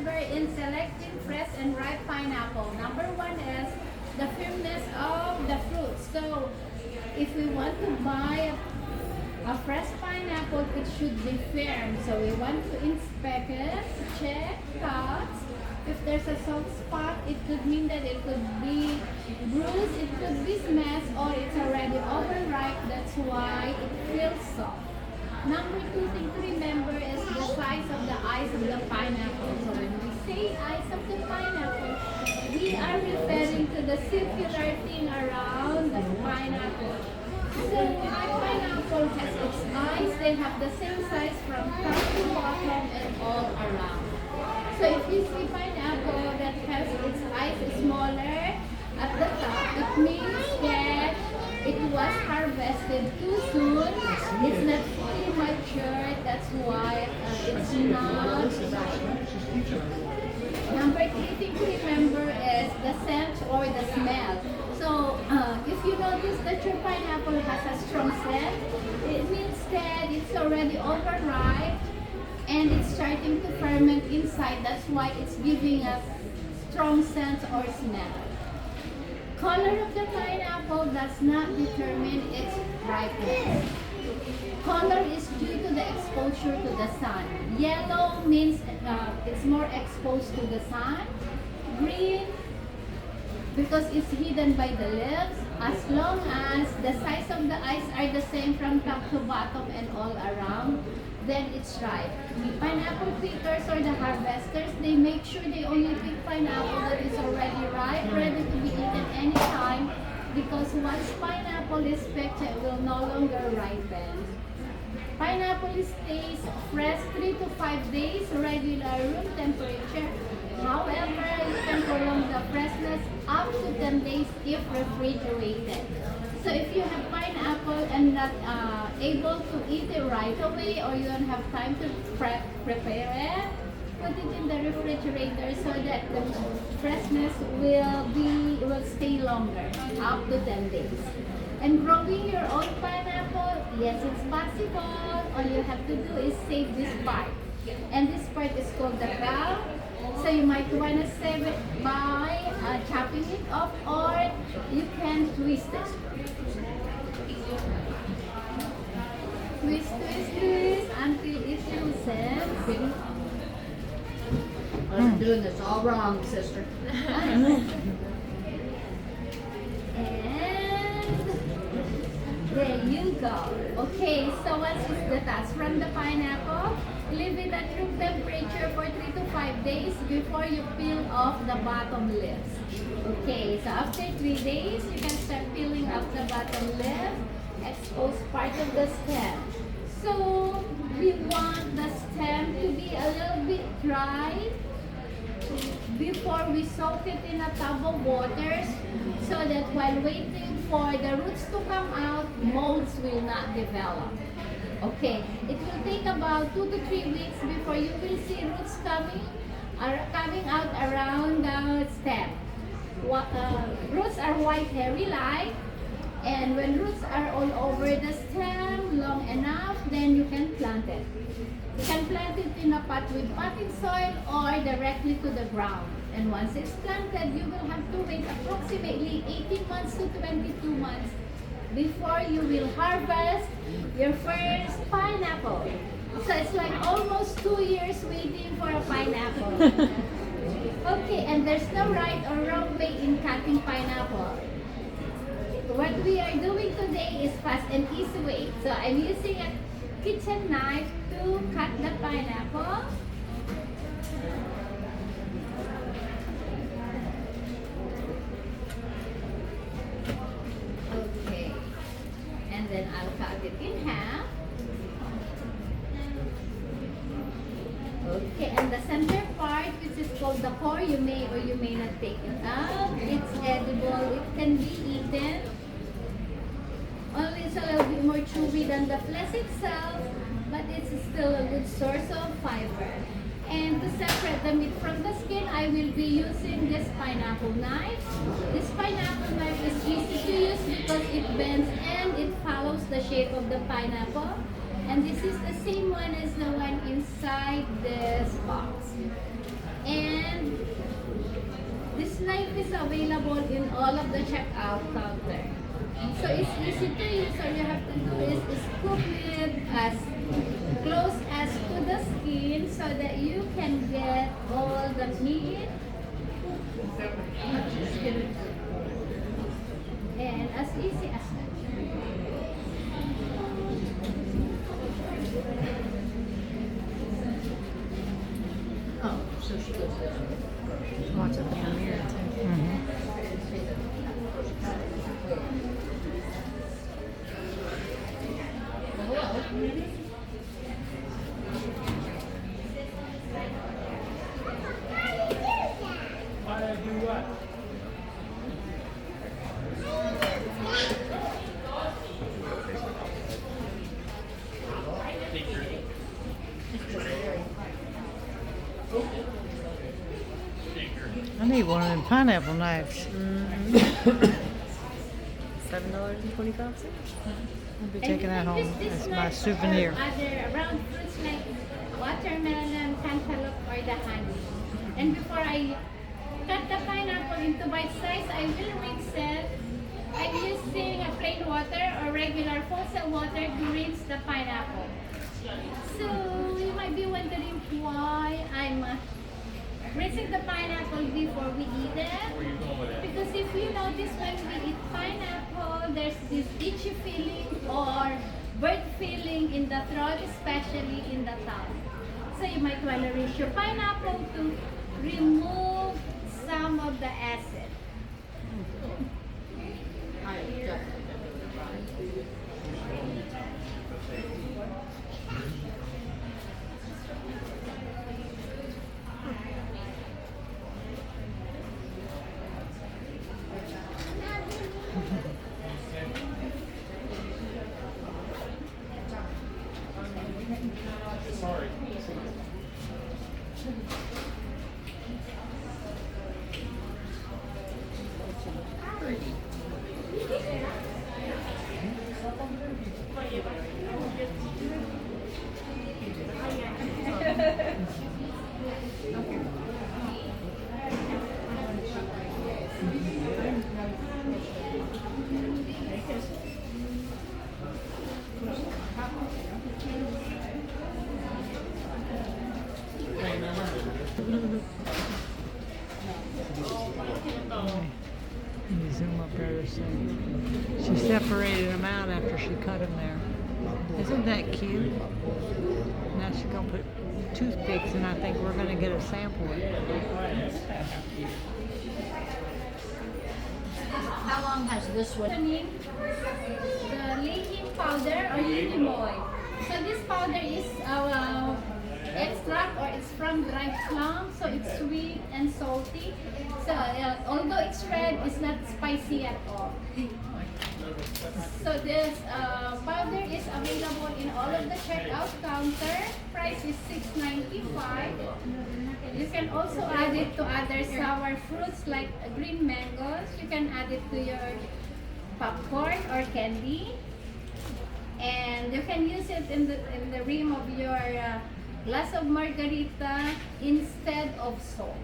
remember in selecting fresh and ripe pineapple, number one is the firmness of the fruit. So if we want to buy a fresh pineapple, it should be firm. So we want to inspect it, check, cut. If there's a soft spot, it could mean that it could be bruised, it could be smashed, or it's already overripe. That's why it feels soft. Number two thing to remember is the size of the eyes of the pineapple. So when we say eyes of the pineapple, we are referring to the circular thing around the pineapple. So my pineapple has its eyes. They have the same size from top to bottom and all around. So if you see pineapple that has its eyes smaller at the top, it means that it was harvested too soon. It's not fully mature. That's why it's not ripe. Number three thing to remember is the scent or the smell. So if you notice that your pineapple has a strong scent, it means that it's already overripe and it's starting to ferment inside. That's why it's giving a strong scent or smell. Color of the pineapple does not determine its ripeness. Color is due to the exposure to the sun. Yellow means it's more exposed to the sun. Green, because it's hidden by the leaves. As long as the size of the eyes are the same from top to bottom and all around, then it's ripe. Pineapple pickers or the harvesters, they make sure they only pick pineapple that is already ripe, ready to be eaten anytime, because once pineapple is picked, it will no longer ripen. Pineapple stays fresh 3 to 5 days, regular room temperature. However, you can prolong the freshness up to 10 days if refrigerated. So if you have pineapple and not able to eat it right away, or you don't have time to prepare it, put it in the refrigerator so that the freshness will stay longer, up to 10 days. And growing your own pineapple, yes, it's possible. All you have to do is save this part. And this part is called the crown. So you might want to save it by chopping it off, or you can twist it. Twist, twist, twist until it loosens. I'm doing this all wrong, sister. And there you go. Okay, so what is the task from the pineapple? Leave it at room temperature for 3 to 5 days before you peel off the bottom leaves. Okay, so after 3 days, you can start peeling off the bottom leaves, expose part of the stem. So we want the stem to be a little bit dry before we soak it in a tub of water, so that while waiting for the roots to come out, molds will not develop. Okay, it will take about 2 to 3 weeks before you will see roots coming out around the stem. Roots are white hairy-like, and when roots are all over the stem long enough, then you can plant it. You can plant it in a pot with potting soil or directly to the ground. And once it's planted, you will have to wait approximately 18 months to 22 months before you will harvest your first pineapple. So it's like almost 2 years waiting for a pineapple. Okay, and there's no right or wrong way in cutting pineapple. What we are doing today is fast and easy way. So I'm using a kitchen knife to cut the pineapple. Okay, and then I'll cut it in half. Okay, and the center part, which is called the core, you may or you may not take it out. It's edible, it can be eaten. Only it's a little bit more chewy than the flesh itself, but it's still a good source of fiber. And to separate the meat from the skin, I will be using this pineapple knife. This pineapple knife is easy to use because it bends and it follows the shape of the pineapple. And this is the same one as the one inside this box. And is available in all of the checkout counter. So it's easy to use. All you have to do is scoop it as close as to the skin so that you can get all the meat. And as easy as that. Oh, so she goes this way. She's watching the premiere too. I need one of them pineapple knives. $7.25. I'll be taking that home as my souvenir. Other round fruits like watermelon, cantaloupe, or the honey. And before I cut the pineapple into bite size, I will rinse it. I'm using a plain water or regular faucet water to rinse the pineapple. So you might be wondering why I'm rinsing the pineapple before we eat it. Because if you notice when we eat pineapple, there's this itchy feeling or burnt feeling in the throat, especially in the tongue. So you might want to rinse your pineapple to remove some of the acid. Let me zoom up there to see. She separated them out after she cut them there. Isn't that cute? Now she's going to put toothpicks and I think we're going to get a sample of it. How long has this one? The leaking powder or unimoy. So this powder is extract or it's from dried plum, so it's sweet and salty. So although it's red, it's not spicy at all. So this powder is available in all of the checkout counter. Price is $6.95. You can also add it to other sour fruits like green mangoes. You can add it to your popcorn or candy, and you can use it in the rim of your glass of margarita instead of salt.